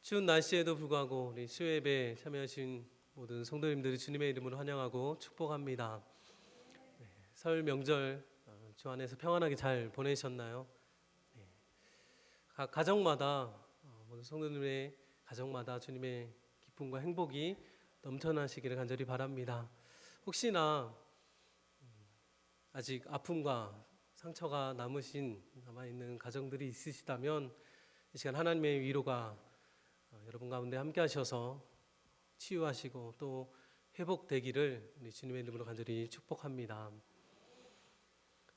추운 날씨에도 불구하고 우리 수요예배에 참여하신 모든 성도님들이 주님의 이름으로 환영하고 축복합니다. 설 명절 주 안에서 평안하게 잘 보내셨나요? 각 가정마다 모든 성도님의 가정마다 주님의 기쁨과 행복이 넘쳐나시기를 간절히 바랍니다. 혹시나 아직 아픔과 상처가 남아있는 가정들이 있으시다면 이 시간 하나님의 위로가 여러분 가운데 함께 하셔서 치유하시고 또 회복되기를 우리 주님의 이름으로 간절히 축복합니다.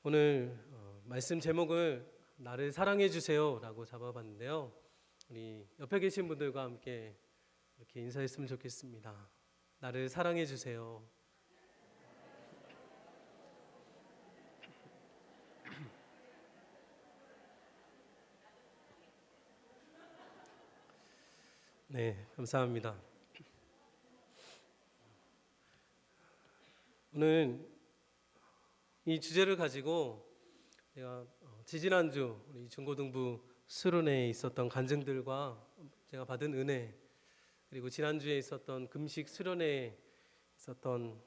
오늘 말씀 제목을 나를 사랑해 주세요 라고 잡아봤는데요. 우리 옆에 계신 분들과 함께 이렇게 인사했으면 좋겠습니다. 나를 사랑해 주세요. 네, 감사합니다. 오늘 이 주제를 가지고 제가 지지난주 우리 중고등부 수련회에 있었던 간증들과 제가 받은 은혜, 그리고 지난주에 있었던 금식 수련회에 있었던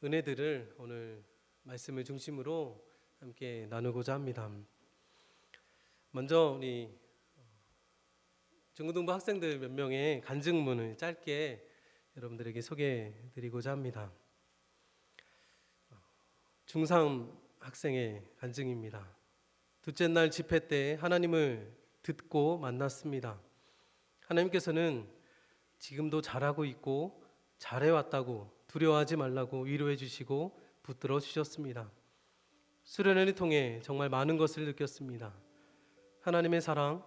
은혜들을 오늘 말씀을 중심으로 함께 나누고자 합니다. 먼저 우리 중고등부 학생들 몇 명의 간증문을 짧게 여러분들에게 소개해드리고자 합니다. 중3 학생의 간증입니다. 둘째 날 집회 때 하나님을 듣고 만났습니다. 하나님께서는 지금도 잘하고 있고 잘해왔다고 두려워하지 말라고 위로해 주시고 붙들어 주셨습니다. 수련회를 통해 정말 많은 것을 느꼈습니다. 하나님의 사랑,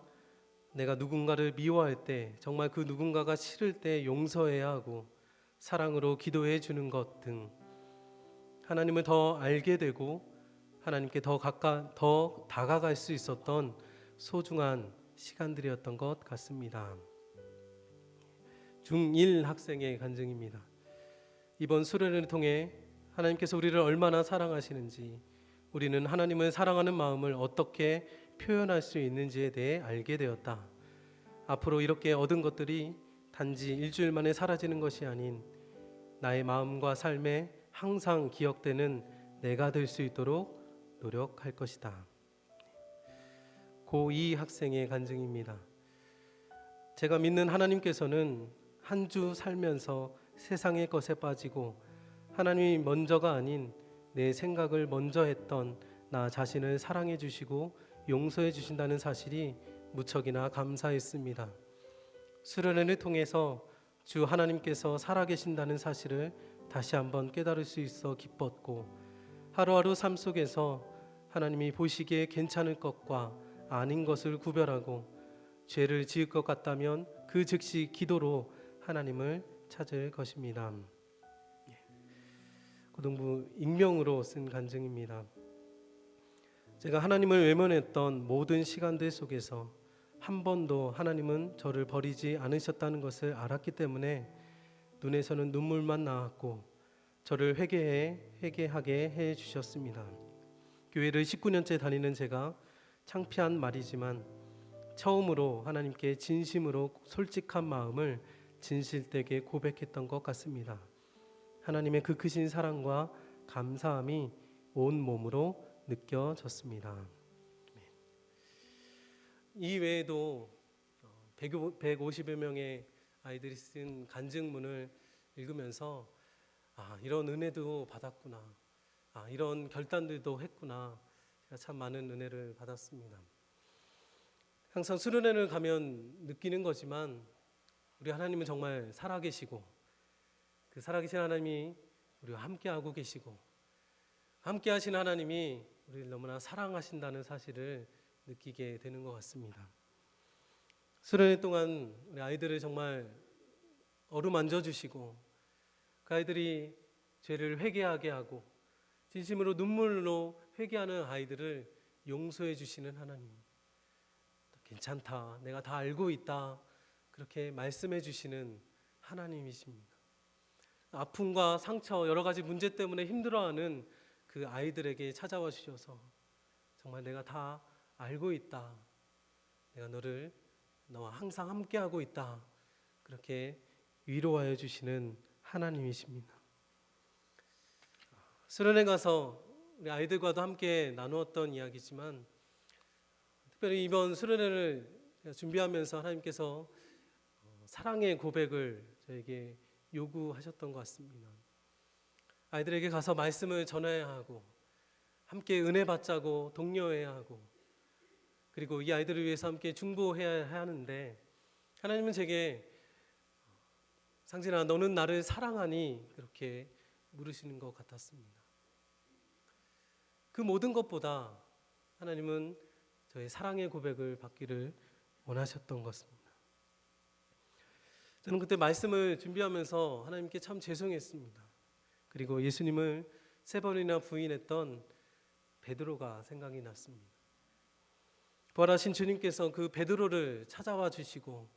내가 누군가를 미워할 때, 정말 그 누군가가 싫을 때 용서해야 하고 사랑으로 기도해 주는 것 등 하나님을 더 알게 되고 하나님께 더 다가갈 수 있었던 소중한 시간들이었던 것 같습니다. 중1 학생의 간증입니다. 이번 수련회를 통해 하나님께서 우리를 얼마나 사랑하시는지, 우리는 하나님을 사랑하는 마음을 어떻게 표현할 수 있는지에 대해 알게 되었다. 앞으로 이렇게 얻은 것들이 단지 일주일 만에 사라지는 것이 아닌 나의 마음과 삶에 항상 기억되는 내가 될 수 있도록 노력할 것이다. 고2 학생의 간증입니다. 제가 믿는 하나님께서는 한 주 살면서 세상의 것에 빠지고 하나님이 먼저가 아닌 내 생각을 먼저 했던 나 자신을 사랑해 주시고 용서해 주신다는 사실이 무척이나 감사했습니다. 수련회를 통해서 주 하나님께서 살아계신다는 사실을 다시 한번 깨달을 수 있어 기뻤고, 하루하루 삶 속에서 하나님이 보시기에 괜찮을 것과 아닌 것을 구별하고 죄를 지을 것 같다면 그 즉시 기도로 하나님을 찾을 것입니다. 고등부 익명으로 쓴 간증입니다. 제가 하나님을 외면했던 모든 시간들 속에서 한 번도 하나님은 저를 버리지 않으셨다는 것을 알았기 때문에 눈에서는 눈물만 나왔고 저를 회개하게 해주셨습니다. 교회를 19년째 다니는 제가 창피한 말이지만 처음으로 하나님께 진심으로 솔직한 마음을 진실되게 고백했던 것 같습니다. 하나님의 그 크신 사랑과 감사함이 온 몸으로 느껴졌습니다. 이 외에도 150여 명의 아이들이 쓴 간증문을 읽으면서 이런 은혜도 받았구나, 이런 결단들도 했구나, 제가 참 많은 은혜를 받았습니다. 항상 수련회를 가면 느끼는 거지만 우리 하나님은 정말 살아계시고 그 살아계신 하나님이 우리와 함께하고 계시고 함께 하신 하나님이 우리를 너무나 사랑하신다는 사실을 느끼게 되는 것 같습니다. 수련회 동안 우리 아이들을 정말 어루만져 주시고 그 아이들이 죄를 회개하게 하고 진심으로 눈물로 회개하는 아이들을 용서해 주시는 하나님, 괜찮다, 내가 다 알고 있다, 그렇게 말씀해 주시는 하나님이십니다. 아픔과 상처, 여러 가지 문제 때문에 힘들어하는 그 아이들에게 찾아와 주셔서 정말 내가 다 알고 있다, 내가 너를 너와 항상 함께하고 있다. 그렇게 위로하여 주시는 하나님이십니다. 수련회 가서 우리 아이들과도 함께 나누었던 이야기지만 특별히 이번 수련회를 준비하면서 하나님께서 사랑의 고백을 저에게 요구하셨던 것 같습니다. 아이들에게 가서 말씀을 전해야 하고 함께 은혜 받자고 독려해야 하고 그리고 이 아이들을 위해서 함께 중보해야 하는데 하나님은 제게 상진아 너는 나를 사랑하니 그렇게 물으시는 것 같았습니다. 그 모든 것보다 하나님은 저의 사랑의 고백을 받기를 원하셨던 것입니다. 저는 그때 말씀을 준비하면서 하나님께 참 죄송했습니다. 그리고 예수님을 3번이나 부인했던 베드로가 생각이 났습니다. 부활하신 주님께서 그 베드로를 찾아와 주시고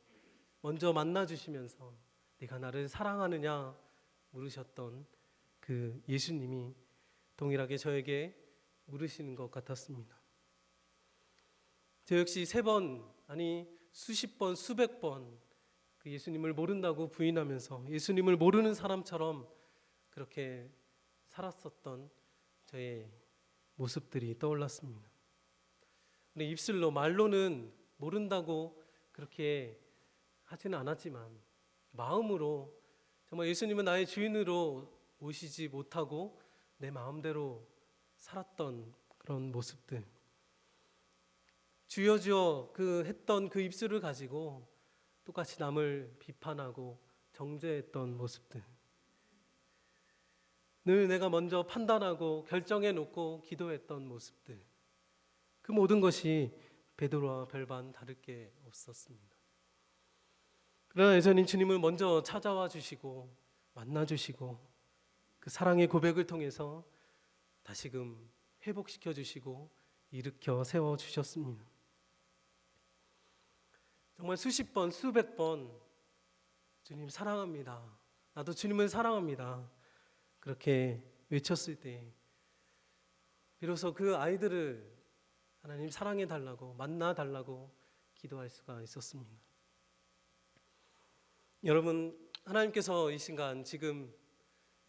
먼저 만나 주시면서 네가 나를 사랑하느냐 물으셨던 그 예수님이 동일하게 저에게 물으시는 것 같았습니다. 저 역시 3번 아니 수십 번 수백 번 그 예수님을 모른다고 부인하면서 예수님을 모르는 사람처럼 그렇게 살았었던 저의 모습들이 떠올랐습니다. 우리 입술로 말로는 모른다고 그렇게 하지는 않았지만 마음으로 정말 예수님은 나의 주인으로 모시지 못하고 내 마음대로 살았던 그런 모습들, 주여 주여 그 했던 그 입술을 가지고 똑같이 남을 비판하고 정죄했던 모습들, 늘 내가 먼저 판단하고 결정해 놓고 기도했던 모습들, 그 모든 것이 베드로와 별반 다를 게 없었습니다. 그러나 여전히 주님을 먼저 찾아와 주시고 만나 주시고 그 사랑의 고백을 통해서 다시금 회복시켜 주시고 일으켜 세워 주셨습니다. 정말 수십 번 수백 번 주님 사랑합니다. 나도 주님을 사랑합니다. 그렇게 외쳤을 때 비로소 그 아이들을 하나님 사랑해 달라고 만나 달라고 기도할 수가 있었습니다. 여러분, 하나님께서 이 순간 지금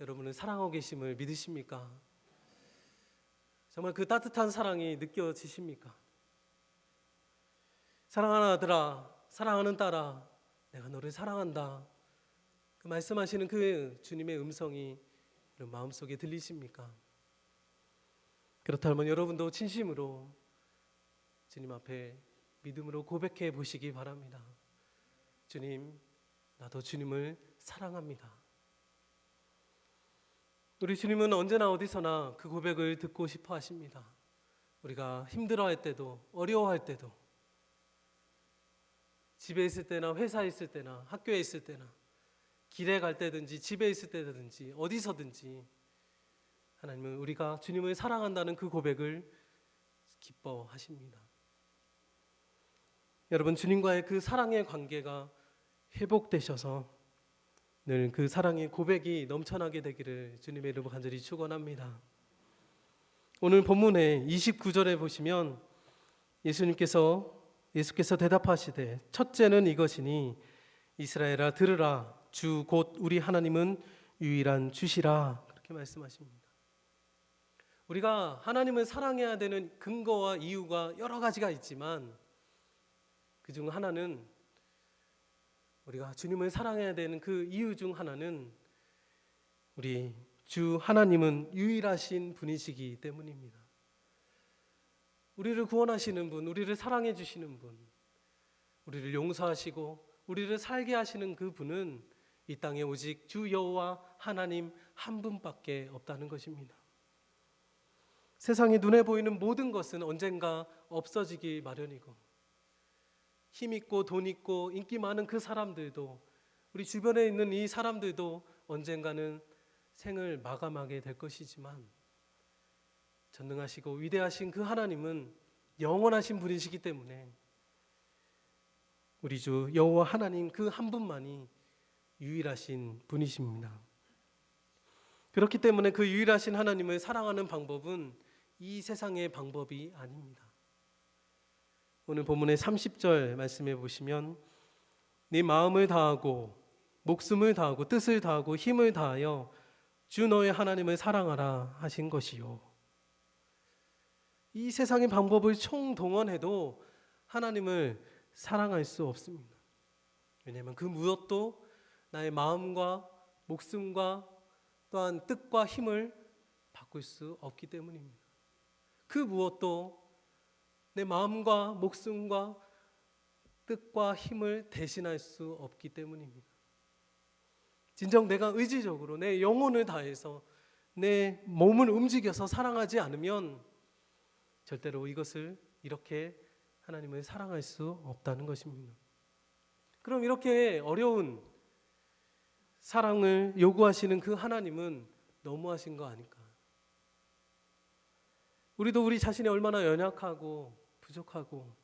여러분을 사랑하고 계심을 믿으십니까? 정말 그 따뜻한 사랑이 느껴지십니까? 사랑하는 아들아, 사랑하는 딸아, 내가 너를 사랑한다. 그 말씀하시는 그 주님의 음성이 여러분 마음속에 들리십니까? 그렇다면 여러분도 진심으로 주님 앞에 믿음으로 고백해 보시기 바랍니다. 주님, 나도 주님을 사랑합니다. 우리 주님은 언제나 어디서나 그 고백을 듣고 싶어 하십니다. 우리가 힘들어할 때도 어려워할 때도 집에 있을 때나 회사에 있을 때나 학교에 있을 때나 길에 갈 때든지 집에 있을 때든지 어디서든지 하나님은 우리가 주님을 사랑한다는 그 고백을 기뻐하십니다. 여러분, 주님과의 그 사랑의 관계가 회복되셔서 늘 그 사랑의 고백이 넘쳐나게 되기를 주님의 이름으로 간절히 축원합니다. 오늘 본문의 29절에 보시면 예수께서 대답하시되 첫째는 이것이니 이스라엘아 들으라 주 곧 우리 하나님은 유일한 주시라 그렇게 말씀하십니다. 우리가 하나님을 사랑해야 되는 근거와 이유가 여러 가지가 있지만 그중 하나는 우리가 주님을 사랑해야 되는 그 이유 중 하나는 우리 주 하나님은 유일하신 분이시기 때문입니다. 우리를 구원하시는 분, 우리를 사랑해 주시는 분, 우리를 용서하시고 우리를 살게 하시는 그 분은 이 땅에 오직 주 여호와 하나님 한 분밖에 없다는 것입니다. 세상에 눈에 보이는 모든 것은 언젠가 없어지기 마련이고 힘 있고 돈 있고 인기 많은 그 사람들도 우리 주변에 있는 이 사람들도 언젠가는 생을 마감하게 될 것이지만 전능하시고 위대하신 그 하나님은 영원하신 분이시기 때문에 우리 주 여호와 하나님 그 한 분만이 유일하신 분이십니다. 그렇기 때문에 그 유일하신 하나님을 사랑하는 방법은 이 세상의 방법이 아닙니다. 오늘 본문의 30절 말씀해 보시면 네 마음을 다하고 목숨을 다하고 뜻을 다하고 힘을 다하여 주 너의 하나님을 사랑하라 하신 것이요. 이 세상의 방법을 총동원해도 하나님을 사랑할 수 없습니다. 왜냐하면 그 무엇도 나의 마음과 목숨과 또한 뜻과 힘을 바꿀 수 없기 때문입니다. 그 무엇도 내 마음과 목숨과 뜻과 힘을 대신할 수 없기 때문입니다. 진정 내가 의지적으로 내 영혼을 다해서 내 몸을 움직여서 사랑하지 않으면 절대로 이것을 이렇게 하나님을 사랑할 수 없다는 것입니다. 그럼 이렇게 어려운 사랑을 요구하시는 그 하나님은 너무하신 거 아닐까? 우리도 우리 자신이 얼마나 연약하고 부족하고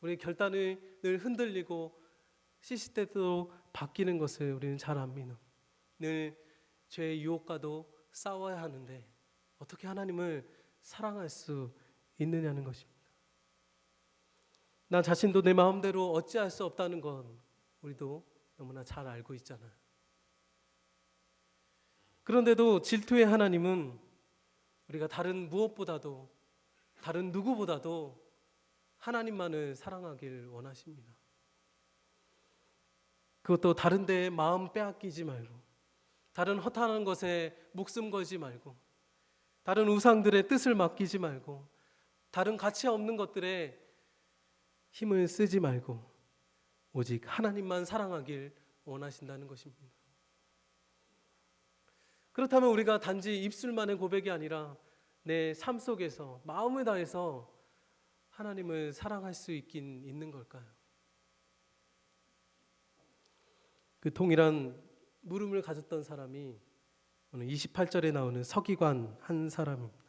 우리의 결단을 늘 흔들리고 시시때때로 바뀌는 것을 우리는 잘 압니다. 늘 죄의 유혹과도 싸워야 하는데 어떻게 하나님을 사랑할 수 있느냐는 것입니다. 나 자신도 내 마음대로 어찌할 수 없다는 건 우리도 너무나 잘 알고 있잖아요. 그런데도 질투의 하나님은 우리가 다른 무엇보다도 다른 누구보다도 하나님만을 사랑하길 원하십니다. 그것도 다른 데에 마음 빼앗기지 말고 다른 허탄한 것에 목숨 걸지 말고 다른 우상들의 뜻을 맡기지 말고 다른 가치 없는 것들에 힘을 쓰지 말고 오직 하나님만 사랑하길 원하신다는 것입니다. 그렇다면 우리가 단지 입술만의 고백이 아니라 내 삶 속에서 마음을 다해서 하나님을 사랑할 수 있긴 있는 걸까요? 그 동일한 물음을 가졌던 사람이 오늘 28절에 나오는 서기관 한 사람입니다.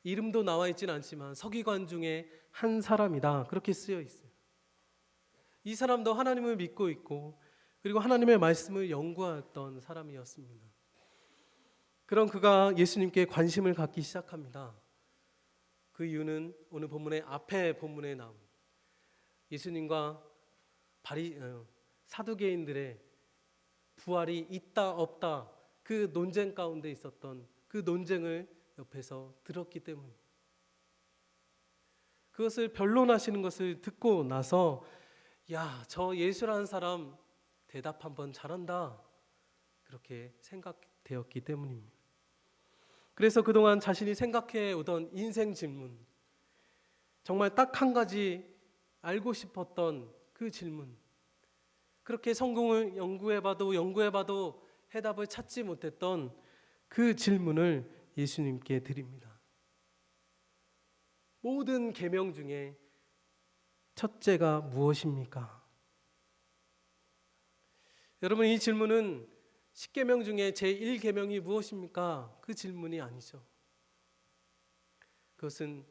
이름도 나와 있지는 않지만 서기관 중에 한 사람이다 그렇게 쓰여 있어요. 이 사람도 하나님을 믿고 있고 그리고 하나님의 말씀을 연구했던 사람이었습니다. 그럼 그가 예수님께 관심을 갖기 시작합니다. 그 이유는 오늘 본문의 앞에 본문에 나온 예수님과 사두개인들의 부활이 있다 없다 그 논쟁 가운데 있었던 그 논쟁을 옆에서 들었기 때문입니다. 그것을 변론하시는 것을 듣고 나서 야, 저 예수라는 사람 대답 한번 잘한다 그렇게 생각되었기 때문입니다. 그래서 그동안 자신이 생각해 오던 인생 질문, 정말 딱 한 가지 알고 싶었던 그 질문, 그렇게 성경을 연구해봐도 해답을 찾지 못했던 그 질문을 예수님께 드립니다. 모든 계명 중에 첫째가 무엇입니까? 여러분, 이 질문은 10계명 중에 제1계명이 무엇입니까? 그 질문이 아니죠. 그것은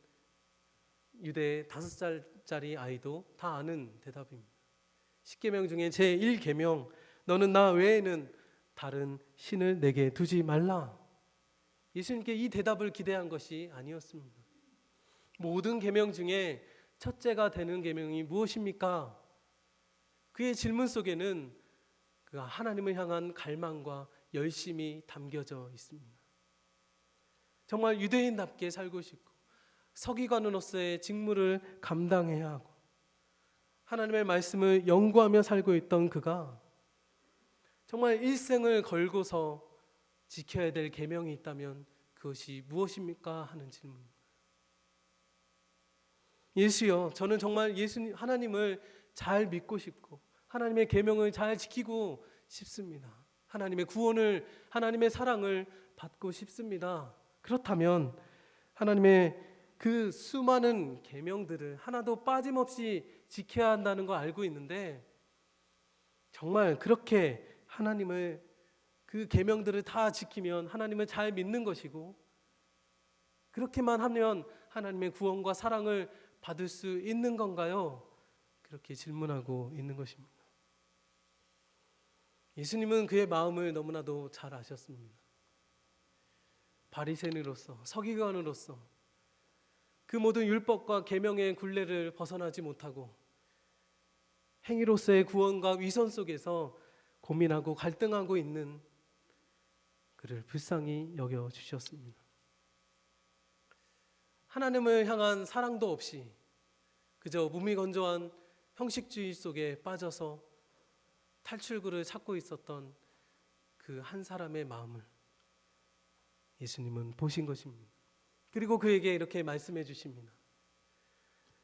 유대의 5살짜리 아이도 다 아는 대답입니다. 10계명 중에 제1계명, 너는 나 외에는 다른 신을 내게 두지 말라. 예수님께 이 대답을 기대한 것이 아니었습니다. 모든 계명 중에 첫째가 되는 계명이 무엇입니까? 그의 질문 속에는 그가 하나님을 향한 갈망과 열심이 담겨져 있습니다. 정말 유대인답게 살고 싶고 서기관으로서의 직무를 감당해야 하고 하나님의 말씀을 연구하며 살고 있던 그가 정말 일생을 걸고서 지켜야 될 계명이 있다면 그것이 무엇입니까? 하는 질문입니다. 예수여, 저는 정말 예수님 하나님을 잘 믿고 싶고 하나님의 계명을 잘 지키고 싶습니다. 하나님의 구원을, 하나님의 사랑을 받고 싶습니다. 그렇다면 하나님의 그 수많은 계명들을 하나도 빠짐없이 지켜야 한다는 거 알고 있는데 정말 그렇게 하나님을 그 계명들을 다 지키면 하나님을 잘 믿는 것이고 그렇게만 하면 하나님의 구원과 사랑을 받을 수 있는 건가요? 그렇게 질문하고 있는 것입니다. 예수님은 그의 마음을 너무나도 잘 아셨습니다. 바리새인으로서, 서기관으로서 그 모든 율법과 계명의 굴레를 벗어나지 못하고 행위로서의 구원과 위선 속에서 고민하고 갈등하고 있는 그를 불쌍히 여겨 주셨습니다. 하나님을 향한 사랑도 없이 그저 무미건조한 형식주의 속에 빠져서 탈출구를 찾고 있었던 그 한 사람의 마음을 예수님은 보신 것입니다. 그리고 그에게 이렇게 말씀해 주십니다.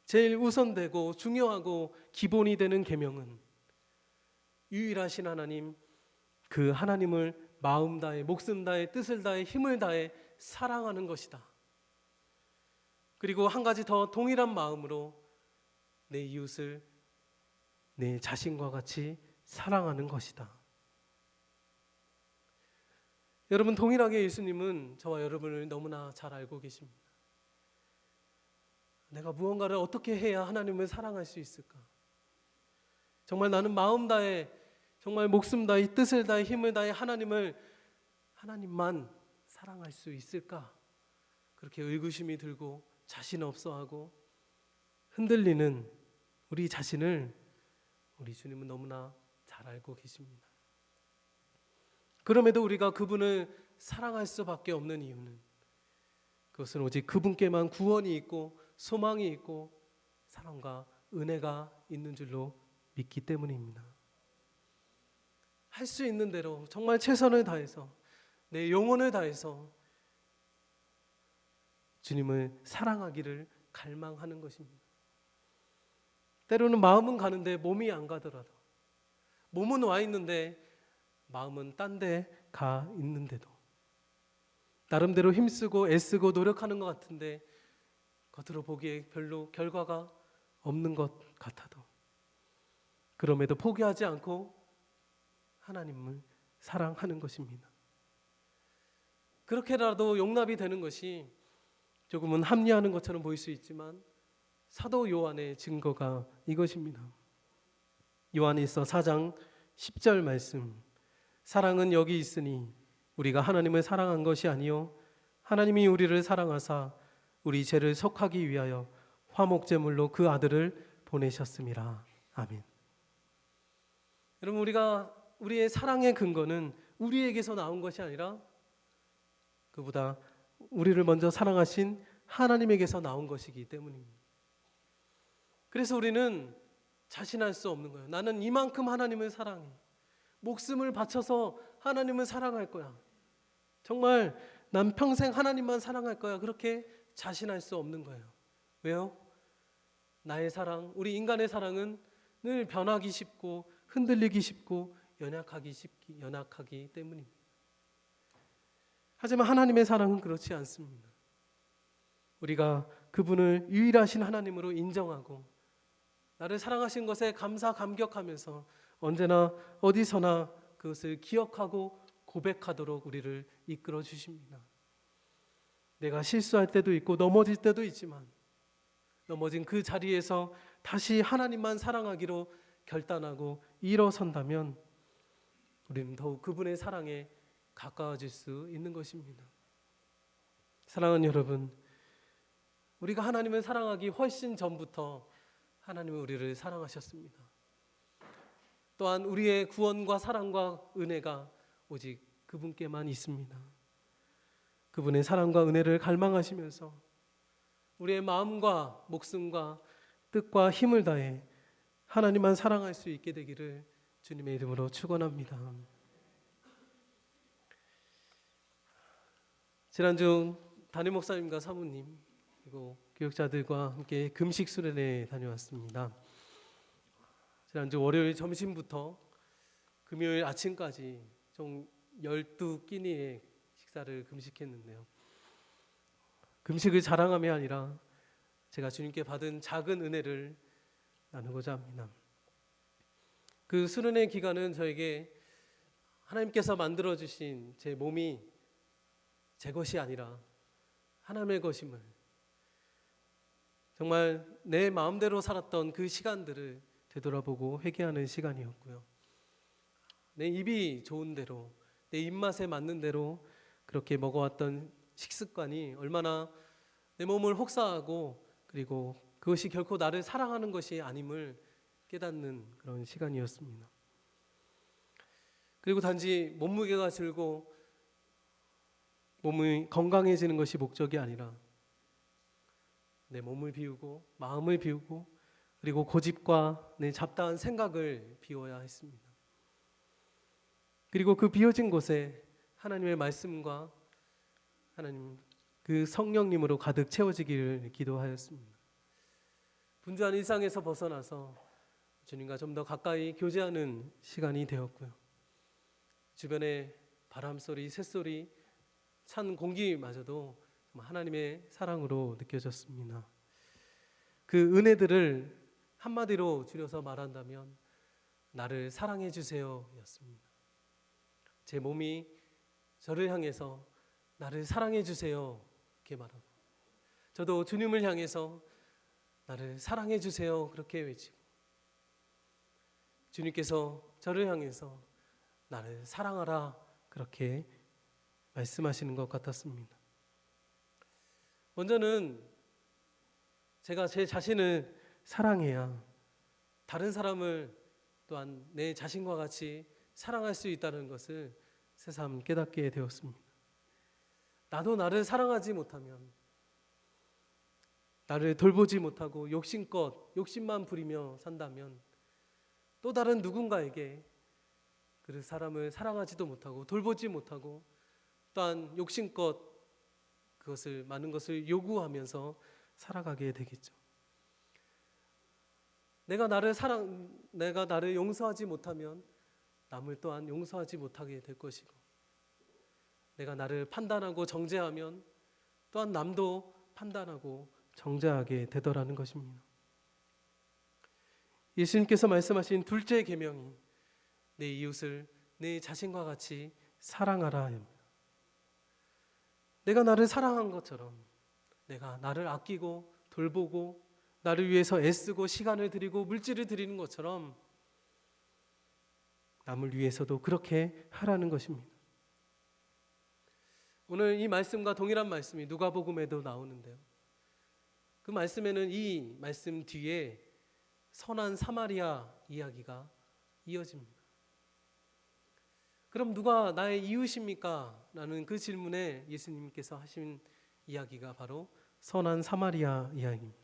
제일 우선되고 중요하고 기본이 되는 계명은 유일하신 하나님, 그 하나님을 마음 다해 목숨 다해 뜻을 다해 힘을 다해 사랑하는 것이다. 그리고 한 가지 더 동일한 마음으로 내 이웃을 내 자신과 같이 사랑하는 것이다. 여러분, 동일하게 예수님은 저와 여러분을 너무나 잘 알고 계십니다. 내가 무언가를 어떻게 해야 하나님을 사랑할 수 있을까? 정말 나는 마음 다해, 정말 목숨 다해, 뜻을 다해, 힘을 다해 하나님만 사랑할 수 있을까? 그렇게 의구심이 들고 자신 없어하고 흔들리는 우리 자신을 우리 주님은 너무나 잘 알고 계십니다. 그럼에도 우리가 그분을 사랑할 수밖에 없는 이유는 그것은 오직 그분께만 구원이 있고 소망이 있고 사랑과 은혜가 있는 줄로 믿기 때문입니다. 할 수 있는 대로 정말 최선을 다해서 내 영혼을 다해서 주님을 사랑하기를 갈망하는 것입니다. 때로는 마음은 가는데 몸이 안 가더라도, 몸은 와 있는데 마음은 딴 데 가 있는데도, 나름대로 힘쓰고 애쓰고 노력하는 것 같은데 겉으로 보기에 별로 결과가 없는 것 같아도 그럼에도 포기하지 않고 하나님을 사랑하는 것입니다. 그렇게라도 용납이 되는 것이 조금은 합리화하는 것처럼 보일 수 있지만 사도 요한의 증거가 이것입니다. 요한일서 4장 10절 말씀, 사랑은 여기 있으니 우리가 하나님을 사랑한 것이 아니요 하나님이 우리를 사랑하사 우리 죄를 속하기 위하여 화목제물로 그 아들을 보내셨음이라. 아멘. 여러분, 우리의 사랑의 근거는 우리에게서 나온 것이 아니라 그보다 우리를 먼저 사랑하신 하나님에게서 나온 것이기 때문입니다. 그래서 우리는 자신할 수 없는 거예요. 나는 이만큼 하나님을 사랑해. 목숨을 바쳐서 하나님을 사랑할 거야. 정말 난 평생 하나님만 사랑할 거야. 그렇게 자신할 수 없는 거예요. 왜요? 나의 사랑, 우리 인간의 사랑은 늘 변하기 쉽고 흔들리기 쉽고 연약하기 때문입니다. 하지만 하나님의 사랑은 그렇지 않습니다. 우리가 그분을 유일하신 하나님으로 인정하고 나를 사랑하신 것에 감사감격하면서 언제나 어디서나 그것을 기억하고 고백하도록 우리를 이끌어 주십니다. 내가 실수할 때도 있고 넘어질 때도 있지만 넘어진 그 자리에서 다시 하나님만 사랑하기로 결단하고 일어선다면 우리는 더욱 그분의 사랑에 가까워질 수 있는 것입니다. 사랑하는 여러분, 우리가 하나님을 사랑하기 훨씬 전부터 하나님은 우리를 사랑하셨습니다. 또한 우리의 구원과 사랑과 은혜가 오직 그분께만 있습니다. 그분의 사랑과 은혜를 갈망하시면서 우리의 마음과 목숨과 뜻과 힘을 다해 하나님만 사랑할 수 있게 되기를 주님의 이름으로 축원합니다. 지난주 담임 목사님과 사모님 그리고 교육자들과 함께 금식 수련회 다녀왔습니다. 지난주 월요일 점심부터 금요일 아침까지 총 12끼니의 식사를 금식했는데요. 금식을 자랑함이 아니라 제가 주님께 받은 작은 은혜를 나누고자 합니다. 그 수련회 기간은 저에게 하나님께서 만들어주신 제 몸이 제 것이 아니라 하나님의 것임을, 정말 내 마음대로 살았던 그 시간들을 되돌아보고 회개하는 시간이었고요. 내 입이 좋은 대로, 내 입맛에 맞는 대로 그렇게 먹어왔던 식습관이 얼마나 내 몸을 혹사하고 그리고 그것이 결코 나를 사랑하는 것이 아님을 깨닫는 그런 시간이었습니다. 그리고 단지 몸무게가 줄고 몸이 건강해지는 것이 목적이 아니라 내 몸을 비우고 마음을 비우고 그리고 고집과 내 잡다한 생각을 비워야 했습니다. 그리고 그 비워진 곳에 하나님의 말씀과 하나님 그 성령님으로 가득 채워지기를 기도하였습니다. 분주한 일상에서 벗어나서 주님과 좀 더 가까이 교제하는 시간이 되었고요. 주변의 바람소리, 새소리, 찬 공기마저도 하나님의 사랑으로 느껴졌습니다. 그 은혜들을 한마디로 줄여서 말한다면 나를 사랑해 주세요 였습니다. 제 몸이 저를 향해서 나를 사랑해 주세요 이렇게 말하고, 저도 주님을 향해서 나를 사랑해 주세요 그렇게 외치고, 주님께서 저를 향해서 나를 사랑하라 그렇게 말씀하시는 것 같았습니다. 먼저는 제가 제 자신을 사랑해야 다른 사람을 또한 내 자신과 같이 사랑할 수 있다는 것을 새삼 깨닫게 되었습니다. 나도 나를 사랑하지 못하면, 나를 돌보지 못하고 욕심껏 욕심만 부리며 산다면 또 다른 누군가에게 그 사람을 사랑하지도 못하고 돌보지 못하고 또한 욕심껏 그것을 많은 것을 요구하면서 살아가게 되겠죠. 내가 나를 용서하지 못하면 남을 또한 용서하지 못하게 될 것이고, 내가 나를 판단하고 정죄하면 또한 남도 판단하고 정죄하게 되더라는 것입니다. 예수님께서 말씀하신 둘째 계명이 내 이웃을 내 자신과 같이 사랑하라 합니다. 내가 나를 사랑한 것처럼, 내가 나를 아끼고 돌보고 나를 위해서 애쓰고 시간을 들이고 물질을 드리는 것처럼 남을 위해서도 그렇게 하라는 것입니다. 오늘 이 말씀과 동일한 말씀이 누가복음에도 나오는데요. 그 말씀에는 이 말씀 뒤에 선한 사마리아 이야기가 이어집니다. 그럼 누가 나의 이웃입니까? 라는 그 질문에 예수님께서 하신 이야기가 바로 선한 사마리아 이야기입니다.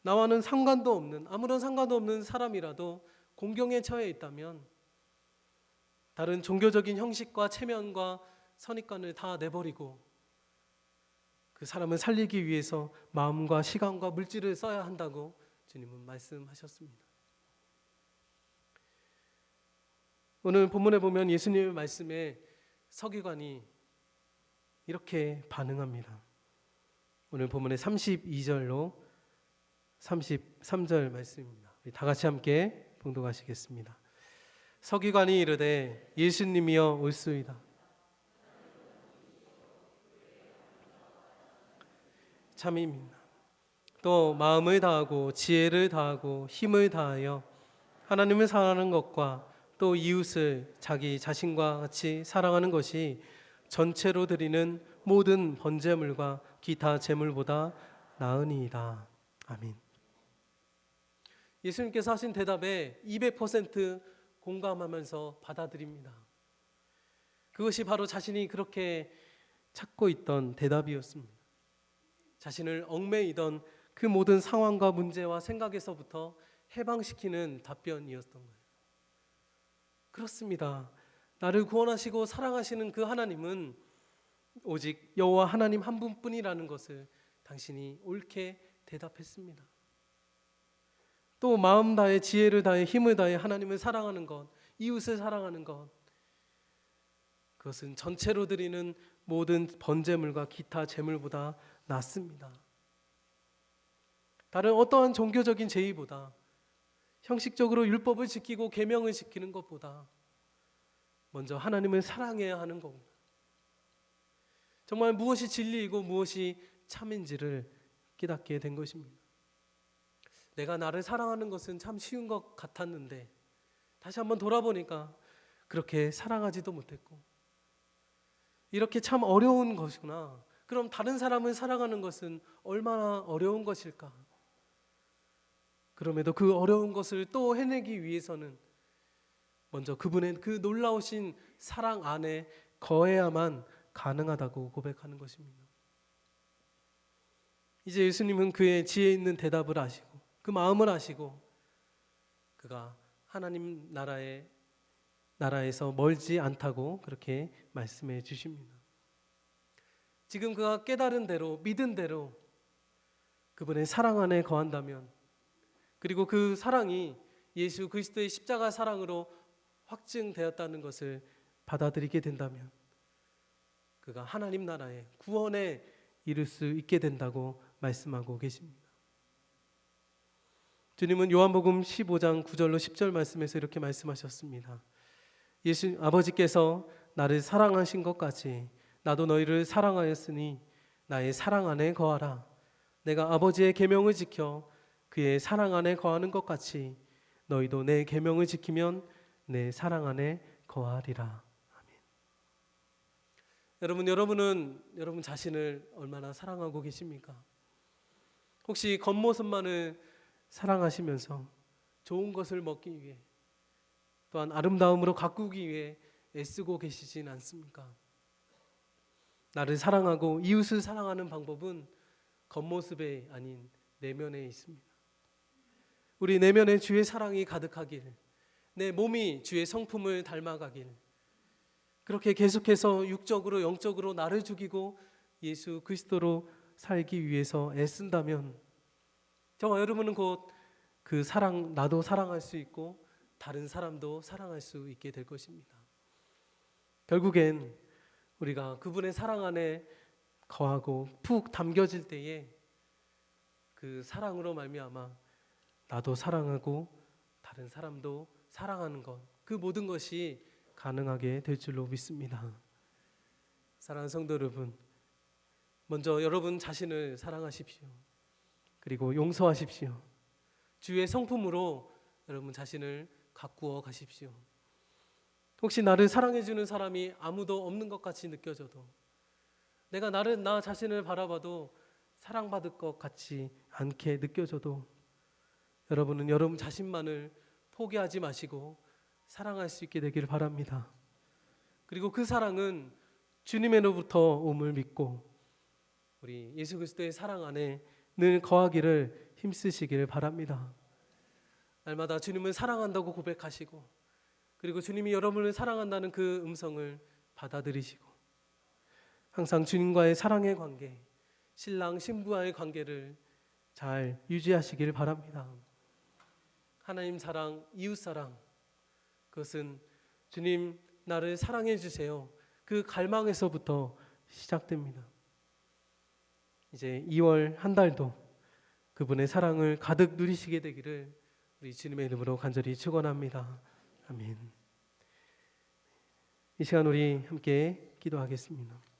나와는 상관도 없는, 아무런 상관도 없는 사람이라도 공경에 처해 있다면 다른 종교적인 형식과 체면과 선입관을 다 내버리고 그 사람을 살리기 위해서 마음과 시간과 물질을 써야 한다고 주님은 말씀하셨습니다. 오늘 본문에 보면 예수님의 말씀에 서기관이 이렇게 반응합니다. 오늘 본문의 32절로 33절 말씀입니다. 우리 다 같이 함께 봉독하시겠습니다. 서기관이 이르되 예수님이여 올소이다. 참입니다. 또 마음을 다하고 지혜를 다하고 힘을 다하여 하나님을 사랑하는 것과 또 이웃을 자기 자신과 같이 사랑하는 것이 전체로 드리는 모든 번제물과 기타 제물보다 나으니이다. 아멘. 예수님께서 하신 대답에 200% 공감하면서 받아들입니다. 그것이 바로 자신이 그렇게 찾고 있던 대답이었습니다. 자신을 얽매이던 그 모든 상황과 문제와 생각에서부터 해방시키는 답변이었던 거예요. 그렇습니다. 나를 구원하시고 사랑하시는 그 하나님은 오직 여호와 하나님 한 분뿐이라는 것을 당신이 옳게 대답했습니다. 또 마음 다해 지혜를 다해 힘을 다해 하나님을 사랑하는 것, 이웃을 사랑하는 것, 그것은 전체로 드리는 모든 번제물과 기타 제물보다 낫습니다. 다른 어떠한 종교적인 제의보다, 형식적으로 율법을 지키고 계명을 지키는 것보다 먼저 하나님을 사랑해야 하는 겁니다. 정말 무엇이 진리이고 무엇이 참인지를 깨닫게 된 것입니다. 내가 나를 사랑하는 것은 참 쉬운 것 같았는데 다시 한번 돌아보니까 그렇게 사랑하지도 못했고 이렇게 참 어려운 것이구나, 그럼 다른 사람을 사랑하는 것은 얼마나 어려운 것일까? 그럼에도 그 어려운 것을 또 해내기 위해서는 먼저 그분의 그 놀라우신 사랑 안에 거해야만 가능하다고 고백하는 것입니다. 이제 예수님은 그의 지혜 있는 대답을 아시고 그 마음을 아시고 그가 하나님 나라에서 멀지 않다고 그렇게 말씀해 주십니다. 지금 그가 깨달은 대로 믿은 대로 그분의 사랑 안에 거한다면, 그리고 그 사랑이 예수 그리스도의 십자가 사랑으로 확증되었다는 것을 받아들이게 된다면 그가 하나님 나라의 구원에 이를 수 있게 된다고 말씀하고 계십니다. 주님은 요한복음 15장 9절로 10절 말씀에서 이렇게 말씀하셨습니다. 아버지께서 나를 사랑하신 것 같이 나도 너희를 사랑하였으니 나의 사랑 안에 거하라. 내가 아버지의 계명을 지켜 그의 사랑 안에 거하는 것 같이 너희도 내 계명을 지키면 내 사랑 안에 거하리라. 아멘. 여러분은 여러분 자신을 얼마나 사랑하고 계십니까? 혹시 겉모습만을 사랑하시면서 좋은 것을 먹기 위해, 또한 아름다움으로 가꾸기 위해 애쓰고 계시진 않습니까? 나를 사랑하고 이웃을 사랑하는 방법은 겉모습에 아닌 내면에 있습니다. 우리 내면에 주의 사랑이 가득하길, 내 몸이 주의 성품을 닮아가길, 그렇게 계속해서 육적으로 영적으로 나를 죽이고 예수 그리스도로 살기 위해서 애쓴다면 저와 여러분은 곧 그 사랑, 나도 사랑할 수 있고 다른 사람도 사랑할 수 있게 될 것입니다. 결국엔 우리가 그분의 사랑 안에 거하고 푹 담겨질 때에 그 사랑으로 말미암아 나도 사랑하고 다른 사람도 사랑하는 것, 그 모든 것이 가능하게 될 줄로 믿습니다. 사랑하는 성도 여러분, 먼저 여러분 자신을 사랑하십시오. 그리고 용서하십시오. 주의 성품으로 여러분 자신을 가꾸어 가십시오. 혹시 나를 사랑해주는 사람이 아무도 없는 것 같이 느껴져도, 내가 나 자신을 바라봐도 사랑받을 것 같지 않게 느껴져도 여러분은 여러분 자신만을 포기하지 마시고 사랑할 수 있게 되길 바랍니다. 그리고 그 사랑은 주님으로부터 옴을 믿고 우리 예수 그리스도의 사랑 안에 늘 거하기를 힘쓰시길 바랍니다. 날마다 주님을 사랑한다고 고백하시고, 그리고 주님이 여러분을 사랑한다는 그 음성을 받아들이시고 항상 주님과의 사랑의 관계, 신랑 신부와의 관계를 잘 유지하시길 바랍니다. 하나님 사랑, 이웃 사랑, 그것은 주님 나를 사랑해 주세요, 그 갈망에서부터 시작됩니다. 이제 2월 한 달도 그분의 사랑을 가득 누리시게 되기를 우리 주님의 이름으로 간절히 축원합니다. 아멘. 이 시간 우리 함께 기도하겠습니다.